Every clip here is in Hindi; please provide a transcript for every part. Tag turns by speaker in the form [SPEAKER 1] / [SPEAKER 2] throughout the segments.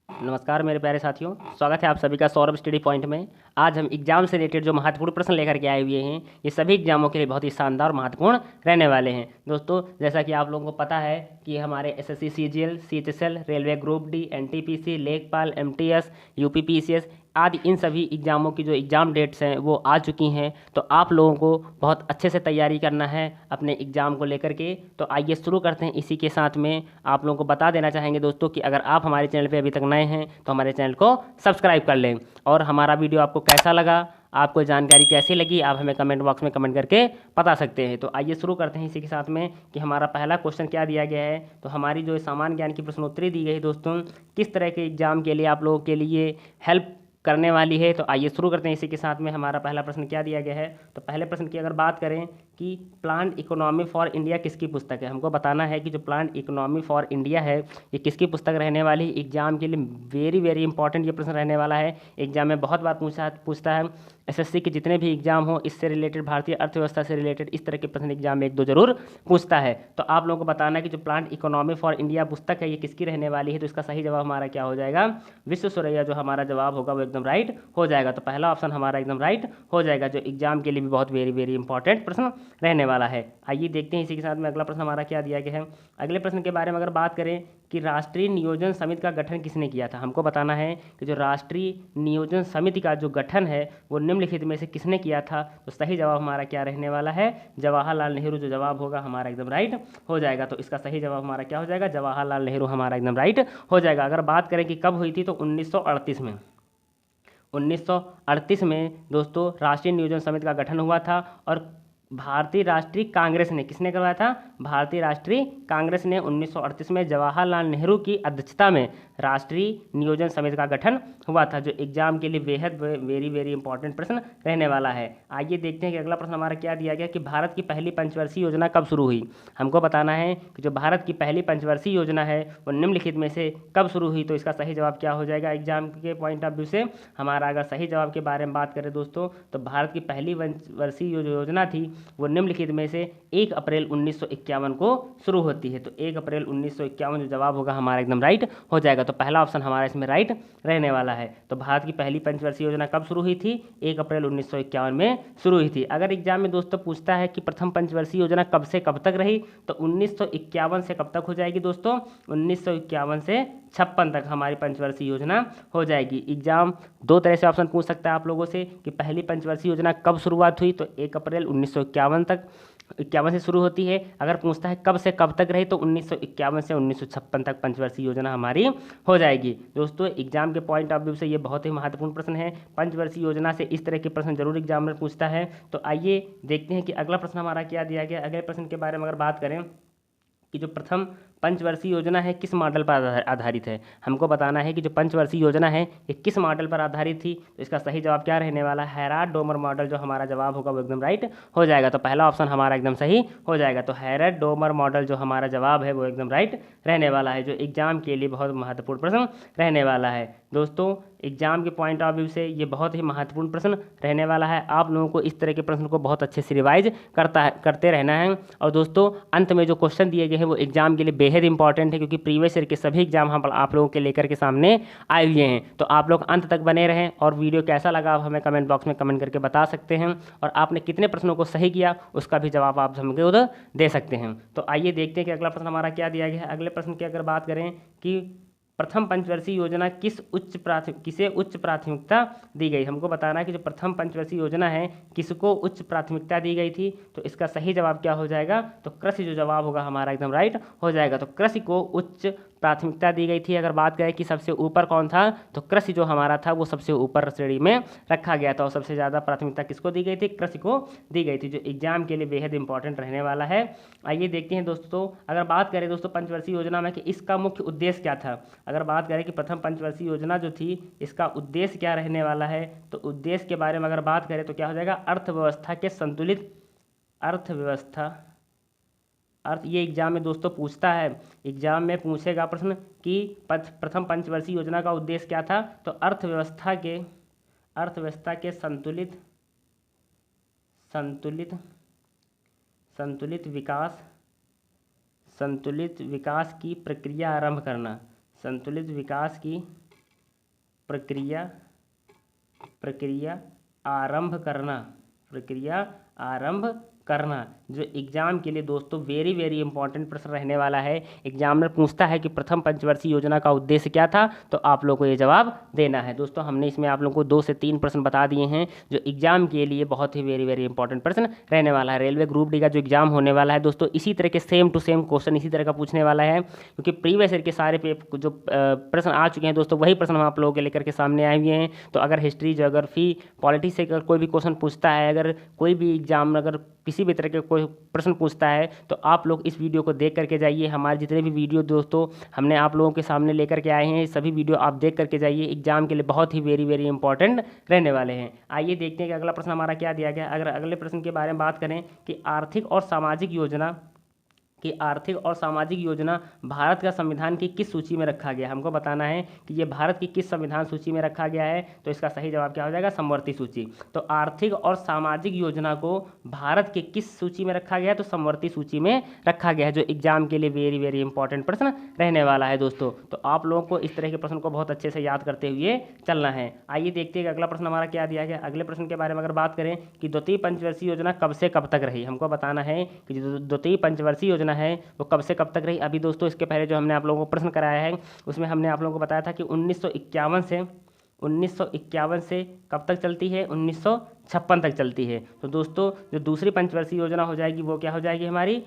[SPEAKER 1] नमस्कार मेरे प्यारे साथियों, स्वागत है आप सभी का सौरभ स्टडी पॉइंट में। आज हम एग्जाम से रिलेटेड जो महत्वपूर्ण प्रश्न लेकर के आए हुए हैं, ये सभी एग्जामों के लिए बहुत ही शानदार और महत्वपूर्ण रहने वाले हैं। दोस्तों, जैसा कि आप लोगों को पता है कि हमारे SSC CGL, CHSL, railway group D, NTPC, लेखपाल, एमटीएस, यूपीपीसीएस आदि इन सभी एग्जामों की जो एग्ज़ाम डेट्स हैं वो आ चुकी हैं। तो आप लोगों को बहुत अच्छे से तैयारी करना है अपने एग्ज़ाम को लेकर के। तो आइए शुरू करते हैं। इसी के साथ में आप लोगों को बता देना चाहेंगे दोस्तों कि अगर आप हमारे चैनल पे अभी तक नए हैं तो हमारे चैनल को सब्सक्राइब कर लें। और हमारा वीडियो आपको कैसा लगा, आपको जानकारी कैसी लगी, आप हमें कमेंट बॉक्स में कमेंट करके बता सकते हैं। तो आइए शुरू करते हैं इसी के साथ में कि हमारा पहला क्वेश्चन क्या दिया गया है। तो हमारी जो सामान्य ज्ञान की प्रश्नोत्तरी दी गई है दोस्तों, किस तरह के एग्जाम के लिए आप लोगों के लिए हेल्प करने वाली है। तो आइए शुरू करते हैं इसी के साथ में। हमारा पहला प्रश्न क्या दिया गया है। तो पहले प्रश्न की अगर बात करें कि प्लांट इकोनॉमी फॉर इंडिया किसकी पुस्तक है, हमको बताना है कि जो प्लांट इकोनॉमी फॉर इंडिया है ये किसकी पुस्तक रहने वाली है। एग्जाम के लिए वेरी वेरी इंपॉर्टेंट ये प्रश्न रहने वाला है। एग्जाम में बहुत बार पूछता है। एसएससी के जितने भी एग्जाम हो इससे रिलेटेड, भारतीय अर्थव्यवस्था से रिलेटेड इस तरह के प्रश्न एग्जाम में एक दो जरूर पूछता है। तो आप लोगों को बताना है कि जो प्लांट इकोनॉमी फॉर इंडिया पुस्तक है ये किसकी रहने वाली है। तो इसका सही जवाब हमारा क्या हो जाएगा, विश्वेश्वरैया जो हमारा जवाब होगा वो एकदम राइट हो जाएगा। तो पहला ऑप्शन हमारा एकदम राइट हो जाएगा, जो एग्जाम के लिए भी बहुत वेरी वेरी इंपॉर्टेंट प्रश्न रहने वाला है। आइए देखते हैं इसी के साथ में अगला प्रश्न हमारा क्या दिया गया है। अगले प्रश्न के बारे में अगर बात करें कि राष्ट्रीय नियोजन समिति का गठन किसने किया था, हमको बताना है कि जो राष्ट्रीय नियोजन समिति का जो गठन है वो निम्नलिखित में से किसने किया था। तो सही जवाब हमारा क्या रहने वाला है, जवाहरलाल नेहरू जो जवाब होगा हमारा एकदम राइट हो जाएगा। तो इसका सही जवाब हमारा क्या हो जाएगा, जवाहरलाल नेहरू हमारा एकदम राइट हो जाएगा। अगर बात करें कि कब हुई थी तो 1938 में। 1938 में दोस्तों राष्ट्रीय नियोजन समिति का गठन हुआ था। और भारतीय राष्ट्रीय कांग्रेस ने किसने करवाया था, भारतीय राष्ट्रीय कांग्रेस ने 1938 में जवाहरलाल नेहरू की अध्यक्षता में राष्ट्रीय नियोजन समिति का गठन हुआ था, जो एग्जाम के लिए बेहद वेरी वेरी इंपॉर्टेंट प्रश्न रहने वाला है। आइए देखते हैं कि अगला प्रश्न हमारा क्या दिया गया कि भारत की पहली पंचवर्षीय योजना कब शुरू हुई। हमको बताना है कि जो भारत की पहली पंचवर्षीय योजना है वो निम्नलिखित में से कब शुरू हुई। तो इसका सही जवाब क्या हो जाएगा, एग्जाम के पॉइंट ऑफ व्यू से हमारा अगर सही जवाब के बारे में बात करें दोस्तों, तो भारत की पहली पंचवर्षीय जो योजना थी वो निम्नलिखित में से 1 अप्रैल 1951 को शुरू होती है। तो 1 अप्रैल 1951 जो जवाब होगा हमारा एकदम राइट हो जाएगा। तो पहला ऑप्शन हमारा इसमें राइट रहने वाला है। तो भारत की पहली पंचवर्षीय योजना कब शुरू हुई थी, 1 अप्रैल 1951 में शुरू हुई थी। अगर एग्जाम में दोस्तों पूछता है कि प्रथम पंचवर्षीय योजना कब से कब तक रही, तो 1951 से कब तक हो जाएगी दोस्तों, 1951 से 56 तक हमारी पंचवर्षीय योजना हो जाएगी। एग्जाम दो तरह से ऑप्शन पूछ सकता है आप लोगों से कि पहली पंचवर्षीय योजना कब शुरुआत हुई, तो 1 अप्रैल 1951 तक, 51 से शुरू होती है। अगर पूछता है कब से कब तक रही, तो 1951 से 1956 तक पंचवर्षीय योजना हमारी हो जाएगी। दोस्तों एग्जाम के पॉइंट ऑफ व्यू से ये बहुत ही महत्वपूर्ण प्रश्न है। पंचवर्षीय योजना से इस तरह के प्रश्न जरूर एग्जाम में पूछता है। तो आइए देखते हैं कि अगला प्रश्न हमारा क्या दिया गया। अगले प्रश्न के बारे में अगर बात करें कि जो प्रथम पंचवर्षीय योजना है किस मॉडल पर आधारित है, हमको बताना है कि जो पंचवर्षीय योजना है ये किस मॉडल पर आधारित थी। तो इसका सही जवाब क्या रहने वाला है, हैराड डोमर मॉडल जो हमारा जवाब होगा वो एकदम राइट हो जाएगा। तो पहला ऑप्शन हमारा एकदम सही हो जाएगा। तो हैराड डोमर मॉडल जो हमारा जवाब है वो एकदम राइट रहने वाला है, जो एग्जाम के लिए बहुत महत्वपूर्ण प्रश्न रहने वाला है। दोस्तों एग्जाम के पॉइंट ऑफ व्यू से ये बहुत ही महत्वपूर्ण प्रश्न रहने वाला है। आप लोगों को इस तरह के प्रश्न को बहुत अच्छे से रिवाइज करते रहना है। और दोस्तों अंत में जो क्वेश्चन दिए गए हैं वो एग्जाम के लिए बेहद इंपॉर्टेंट है, क्योंकि प्रीवियस ईयर के सभी एग्जाम हम आप लोगों के लेकर के सामने आए हुए हैं। तो आप लोग अंत तक बने रहें। और वीडियो कैसा लगा आप हमें कमेंट बॉक्स में कमेंट करके बता सकते हैं। और आपने कितने प्रश्नों को सही किया उसका भी जवाब आप हमको उधर दे सकते हैं। तो आइए देखते हैं कि अगला प्रश्न हमारा क्या दिया गया है। अगले प्रश्न की अगर बात करें कि प्रथम पंचवर्षीय योजना किसे उच्च प्राथमिकता दी गई, हमको बताना है कि जो प्रथम पंचवर्षीय योजना है किसको उच्च प्राथमिकता दी गई थी। तो इसका सही जवाब क्या हो जाएगा, तो कृषि जो जवाब होगा हमारा एकदम राइट हो जाएगा। तो कृषि को उच्च प्राथमिकता दी गई थी। अगर बात करें कि सबसे ऊपर कौन था, तो कृषि जो हमारा था वो सबसे ऊपर श्रेणी में रखा गया था। और सबसे ज़्यादा प्राथमिकता किसको दी गई थी, कृषि को दी गई थी, जो एग्जाम के लिए बेहद इंपॉर्टेंट रहने वाला है। आइए देखते हैं दोस्तों, अगर बात करें दोस्तों पंचवर्षीय योजना में कि इसका मुख्य उद्देश्य क्या था। अगर बात करें कि प्रथम पंचवर्षीय योजना जो थी इसका उद्देश्य क्या रहने वाला है, तो उद्देश्य के बारे में अगर बात करें तो क्या हो जाएगा, अर्थव्यवस्था के संतुलित अर्थव्यवस्था अर्थ ये एग्जाम में दोस्तों पूछता है। एग्जाम में पूछेगा प्रश्न कि प्रथम पंचवर्षीय योजना का उद्देश्य क्या था, तो अर्थव्यवस्था के संतुलित विकास की प्रक्रिया आरंभ करना, संतुलित विकास की प्रक्रिया प्रक्रिया आरंभ करना, प्रक्रिया आरंभ करना, जो एग्जाम के लिए दोस्तों वेरी वेरी इंपॉर्टेंट प्रश्न रहने वाला है। एग्जामिनर पूछता है कि प्रथम पंचवर्षीय योजना का उद्देश्य क्या था, तो आप लोगों को ये जवाब देना है। दोस्तों हमने इसमें आप लोगों को 2 से 3 प्रश्न बता दिए हैं जो एग्जाम के लिए बहुत ही वेरी वेरी इंपॉर्टेंट प्रश्न रहने वाला है। रेलवे ग्रुप डी का जो एग्जाम होने वाला है दोस्तों, इसी तरह के सेम टू सेम क्वेश्चन इसी तरह का पूछने वाला है, क्योंकि प्रीवियस ईयर के सारे जो प्रश्न आ चुके हैं दोस्तों, वही प्रश्न हम आप लोगों के लेकर के सामने आए हुए हैं। तो अगर हिस्ट्री, ज्योग्राफी, पॉलिटिक्स से अगर कोई भी क्वेश्चन पूछता है, अगर कोई भी एग्जाम अगर किसी भी तरह के कोई प्रश्न पूछता है, तो आप लोग इस वीडियो को देख करके जाइए। हमारे जितने भी वीडियो दोस्तों हमने आप लोगों के सामने लेकर के आए हैं, सभी वीडियो आप देख करके जाइए। एग्जाम के लिए बहुत ही वेरी वेरी इंपॉर्टेंट रहने वाले हैं। आइए देखते हैं कि अगला प्रश्न हमारा क्या दिया गया। अगर अगले प्रश्न के बारे में बात करें कि आर्थिक और सामाजिक योजना भारत का संविधान की किस सूची में रखा गया, हमको बताना है कि ये भारत की किस संविधान सूची में रखा गया है। तो इसका सही जवाब क्या हो जाएगा, समवर्ती सूची। तो आर्थिक और सामाजिक योजना को भारत के किस सूची में रखा गया है, तो समवर्ती सूची में रखा गया है, जो एग्जाम के लिए वेरी वेरी इंपॉर्टेंट प्रश्न रहने वाला है दोस्तों। तो आप लोगों को इस तरह के प्रश्न को बहुत अच्छे से याद करते हुए चलना है। आइए देखते हैं कि अगला प्रश्न हमारा क्या दिया गया। अगले प्रश्न के बारे में अगर बात करें कि द्वितीय पंचवर्षीय योजना कब से कब तक रही, हमको बताना है कि जो द्वितीय पंचवर्षीय योजना है वो कब से कब तक रही। अभी दोस्तों इसके पहले जो हमने आप लोगों को प्रश्न कराया है, उसमें हमने आप लोगों को बताया था कि 1951 से कब तक चलती है, 1956 तक चलती है। तो दोस्तों जो दूसरी पंचवर्षीय योजना हो जाएगी वो क्या हो जाएगी हमारी,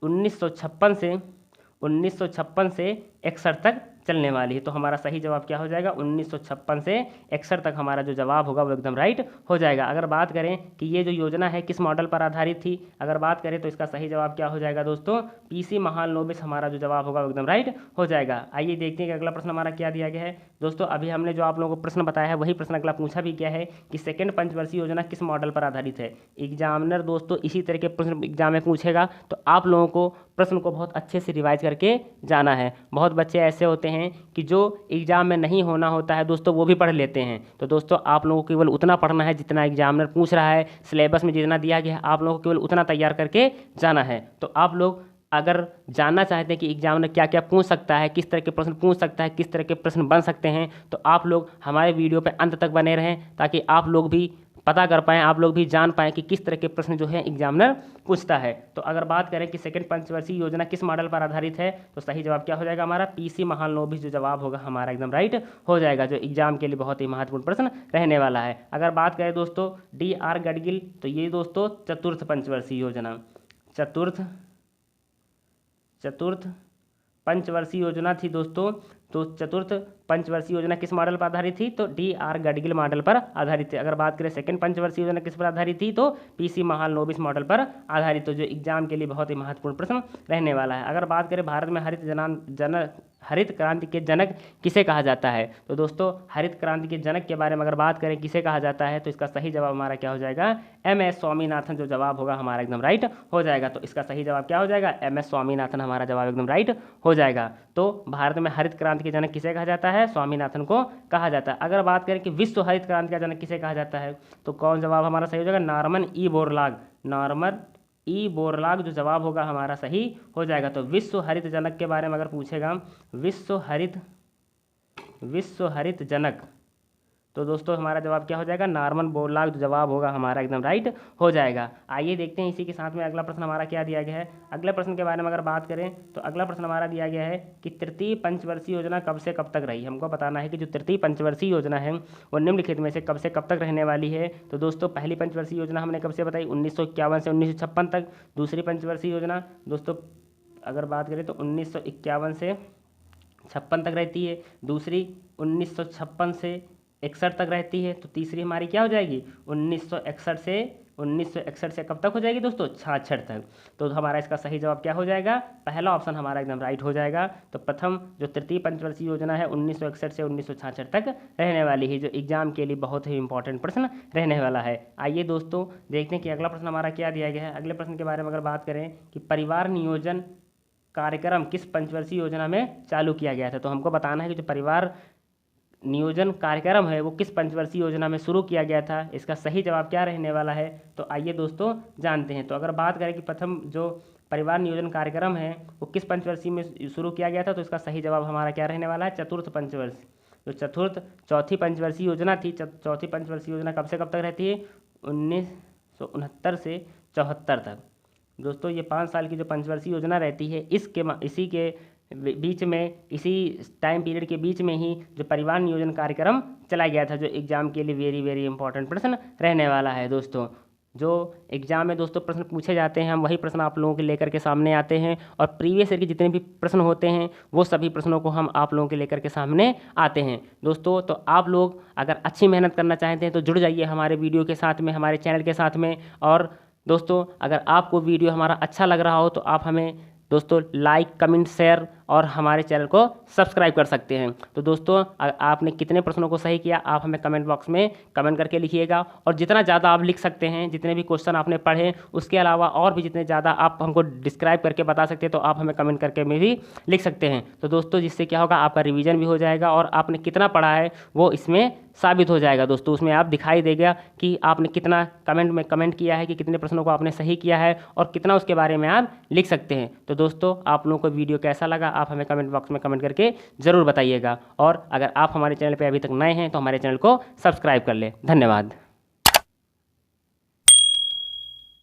[SPEAKER 1] 1956 से 61 तक चलने वाली है। तो हमारा सही जवाब क्या हो जाएगा, 1956 से 61 तक हमारा जो जवाब होगा वो एकदम राइट हो जाएगा। अगर बात करें कि ये जो योजना है किस मॉडल पर आधारित थी, अगर बात करें तो इसका सही जवाब क्या हो जाएगा दोस्तों, पीसी महालनोबिस हमारा जो जवाब होगा वो एकदम राइट हो जाएगा। आइए देखते हैं कि अगला प्रश्न हमारा क्या दिया गया है। दोस्तों अभी हमने जो आप लोगों को प्रश्न बताया है वही प्रश्न अगला पूछा भी गया है कि सेकेंड पंचवर्षीय योजना किस मॉडल पर आधारित है। एग्जामिनर दोस्तों इसी तरह के प्रश्न एग्जाम में पूछेगा, तो आप लोगों को प्रश्न को बहुत अच्छे से रिवाइज करके जाना है। बहुत बच्चे ऐसे होते हैं कि जो एग्जाम में नहीं होना होता है दोस्तों वो भी पढ़ लेते हैं। तो दोस्तों आप लोगों को केवल उतना पढ़ना है जितना एग्जामिनर पूछ रहा है, सिलेबस में जितना दिया गया है आप लोगों को केवल उतना तैयार करके जाना है। तो आप लोग अगर जानना चाहते हैं कि एग्जामिनर क्या क्या पूछ सकता है, किस तरह के प्रश्न पूछ सकता है, किस तरह के प्रश्न बन सकते हैं, तो आप लोग हमारे वीडियो पे अंत तक बने रहें, ताकि आप लोग भी पता कर पाएँ, आप लोग भी जान पाएँ कि किस तरह के प्रश्न जो है एग्जामिनर पूछता है। तो अगर बात करें कि सेकंड पंचवर्षीय योजना किस मॉडल पर आधारित है, तो सही जवाब क्या हो जाएगा हमारा, पीसी महालनोबिस जो जवाब होगा हमारा एकदम राइट हो जाएगा, जो एग्जाम के लिए बहुत ही महत्वपूर्ण प्रश्न रहने वाला है। अगर बात करें दोस्तों DR गडगिल, तो ये दोस्तों चतुर्थ पंचवर्षीय योजना, चतुर्थ पंचवर्षीय योजना थी दोस्तों। तो चतुर्थ पंचवर्षीय योजना किस मॉडल पर आधारित थी, तो DR गडगिल मॉडल पर आधारित थी। अगर बात करें सेकंड पंचवर्षीय योजना किस पर आधारित थी, तो पीसी महालनोबिस मॉडल पर आधारित, तो जो एग्जाम के लिए बहुत ही महत्वपूर्ण प्रश्न रहने वाला है। अगर बात करें भारत में हरित क्रांति के जनक किसे कहा जाता है, तो दोस्तों हरित क्रांति के जनक के बारे में अगर बात करें किसे कहा जाता है, तो इसका सही जवाब हमारा क्या हो जाएगा, MS स्वामीनाथन जो जवाब होगा हमारा एकदम राइट हो जाएगा। तो इसका सही जवाब क्या हो जाएगा, MS स्वामीनाथन हमारा जवाब एकदम राइट हो जाएगा। तो भारत में हरित क्रांति के जनक किसे कहा जाता है, स्वामीनाथन को कहा जाता है। अगर बात करें कि विश्व हरित क्रांति का जनक किसे कहा जाता है, तो कौन जवाब हमारा सही हो जाएगा, नॉर्मन ई बोरलाग जो जवाब होगा हमारा सही हो जाएगा। तो विश्व हरित जनक के बारे में अगर पूछेगा, विश्व हरित जनक, तो दोस्तों हमारा जवाब क्या हो जाएगा, नॉर्मन बोरलाग जो जवाब होगा हमारा एकदम राइट हो जाएगा। आइए देखते हैं इसी के साथ में अगला प्रश्न हमारा क्या दिया गया है। अगले प्रश्न के बारे में अगर बात करें तो अगला प्रश्न हमारा दिया गया है कि तृतीय पंचवर्षीय योजना कब से कब तक रही। हमको बताना है कि जो तृतीय पंचवर्षीय योजना है वो निम्नलिखित में से कब से कब तक रहने वाली है। तो दोस्तों पहली पंचवर्षीय योजना हमने कब से बताई, 1951 से 1956 तक। दूसरी पंचवर्षीय योजना दोस्तों अगर बात करें तो 1951 से 56 तक रहती है, दूसरी 1956 से 61 तक रहती है। तो तीसरी हमारी क्या हो जाएगी, 1961 से कब तक हो जाएगी दोस्तों, 66 तक। तो हमारा इसका सही जवाब क्या हो जाएगा, पहला ऑप्शन हमारा एकदम राइट हो जाएगा। तो प्रथम जो तृतीय पंचवर्षीय योजना है 1961 से 1966 तक रहने वाली है, जो एग्जाम के लिए बहुत ही इंपॉर्टेंट प्रश्न रहने वाला है। आइए दोस्तों देखते हैं कि अगला प्रश्न हमारा क्या दिया गया है। अगले प्रश्न के बारे में अगर बात करें कि परिवार नियोजन कार्यक्रम किस पंचवर्षीय योजना में चालू किया गया था, तो हमको बताना है कि जो परिवार नियोजन कार्यक्रम है वो किस पंचवर्षीय योजना में शुरू किया गया था। इसका सही जवाब क्या रहने वाला है, तो आइए दोस्तों जानते हैं। तो अगर बात करें कि प्रथम जो परिवार नियोजन कार्यक्रम है वो किस पंचवर्षीय में शुरू किया गया था, तो इसका सही जवाब हमारा क्या रहने वाला है, जो चौथी पंचवर्षीय योजना थी, चौथी पंचवर्षीय योजना कब से कब तक रहती है? 1969 से 74 तक। दोस्तों ये 5 साल की जो पंचवर्षीय योजना रहती है, इसी के बीच में, इसी टाइम पीरियड के बीच में ही जो परिवार नियोजन कार्यक्रम चलाया गया था, जो एग्जाम के लिए वेरी वेरी इंपॉर्टेंट प्रश्न रहने वाला है। दोस्तों जो एग्जाम में दोस्तों प्रश्न पूछे जाते हैं, हम वही प्रश्न आप लोगों के लेकर के सामने आते हैं, और प्रीवियस ईयर के जितने भी प्रश्न होते हैं वो सभी प्रश्नों को हम आप लोगों के लेकर के सामने आते हैं। दोस्तों तो आप लोग अगर अच्छी मेहनत करना चाहते हैं तो जुड़ जाइए हमारे वीडियो के साथ में, हमारे चैनल के साथ में। और दोस्तों अगर आपको वीडियो हमारा अच्छा लग रहा हो तो आप हमें दोस्तों लाइक, कमेंट, शेयर और हमारे चैनल को सब्सक्राइब कर सकते हैं। तो दोस्तों आपने कितने प्रश्नों को सही किया आप हमें कमेंट बॉक्स में कमेंट करके लिखिएगा, और जितना ज़्यादा आप लिख सकते हैं, जितने भी क्वेश्चन आपने पढ़े उसके अलावा और भी जितने ज़्यादा आप हमको डिस्क्राइब करके बता सकते हैं तो आप हमें कमेंट करके में भी लिख सकते हैं। तो दोस्तों जिससे क्या होगा, आपका रिवीजन भी हो जाएगा और आपने कितना पढ़ा है वो इसमें साबित हो जाएगा। दोस्तों उसमें आप दिखाई देगा कि आपने कितना कमेंट में कमेंट किया है, कि कितने प्रश्नों को आपने सही किया है और कितना उसके बारे में आप लिख सकते हैं। तो दोस्तों आप लोगों को वीडियो कैसा लगा आप हमें कमेंट बॉक्स में कमेंट करके ज़रूर बताइएगा, और अगर आप हमारे चैनल पर अभी तक नए हैं तो हमारे चैनल को सब्सक्राइब कर लें। धन्यवाद।